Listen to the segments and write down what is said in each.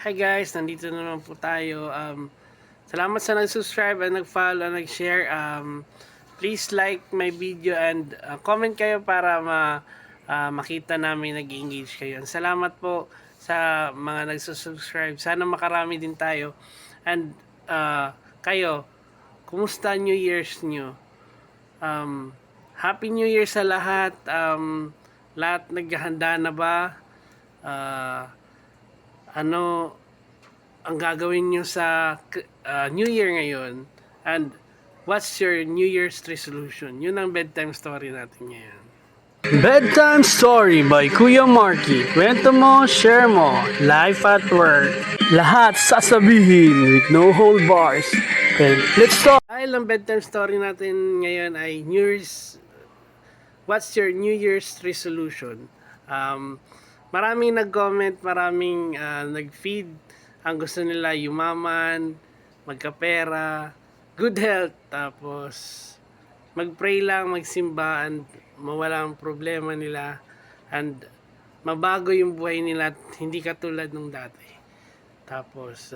Hi guys, nandito na naman po tayo. Salamat sa nag-subscribe and nag-follow and nag-share. Please like my video and comment kayo para makita namin nag-engage kayo. Salamat po sa mga nag-subscribe. Sana makarami din tayo. And kayo, kumusta New Year's nyo? Happy New Year sa lahat. Lahat naghahanda na ba? Ano ang gagawin nyo sa New Year ngayon, and what's your New Year's resolution? Yun ang bedtime story natin ngayon. Bedtime Story by Kuya Marky. Kwento mo, share mo, life at work. Lahat sasabihin with no hold bars. Okay, let's start. Dahil ang bedtime story natin ngayon ay what's your New Year's resolution? Maraming nag-comment, maraming nag-feed. Ang gusto nila yumaman, magkapera, good health, tapos mag-pray lang, magsimba, and mawala ang problema nila, and mabago yung buhay nila at hindi katulad nung dati. Tapos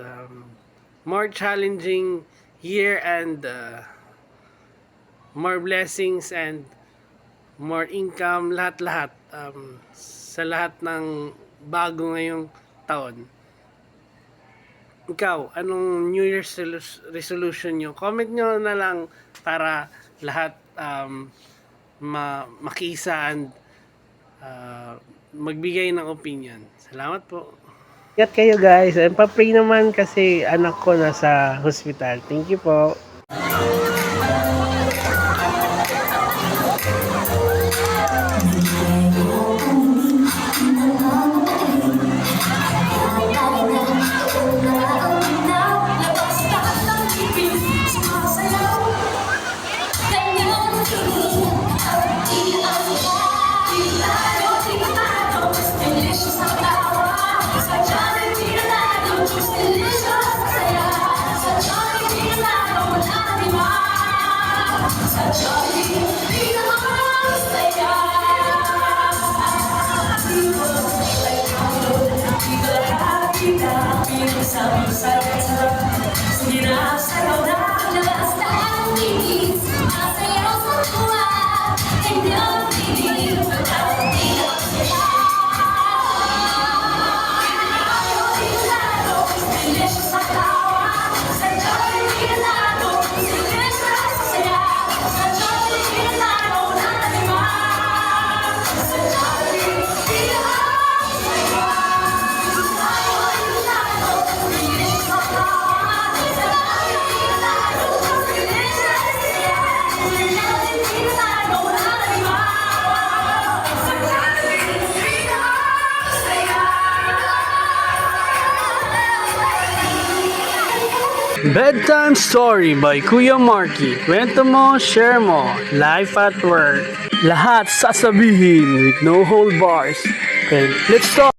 more challenging year and more blessings and more income, lahat-lahat sa lahat ng bago ngayong taon. Ikaw, anong New Year's resolution nyo? Comment nyo na lang para lahat makiisa and magbigay ng opinion. Salamat po. Ingat kayo guys. Pa-pray naman kasi anak ko nasa hospital. Thank you po. Bedtime Story by Kuya Marky. Kwento mo, share mo, life at work. Lahat sasabihin with no hold bars. Okay, let's start.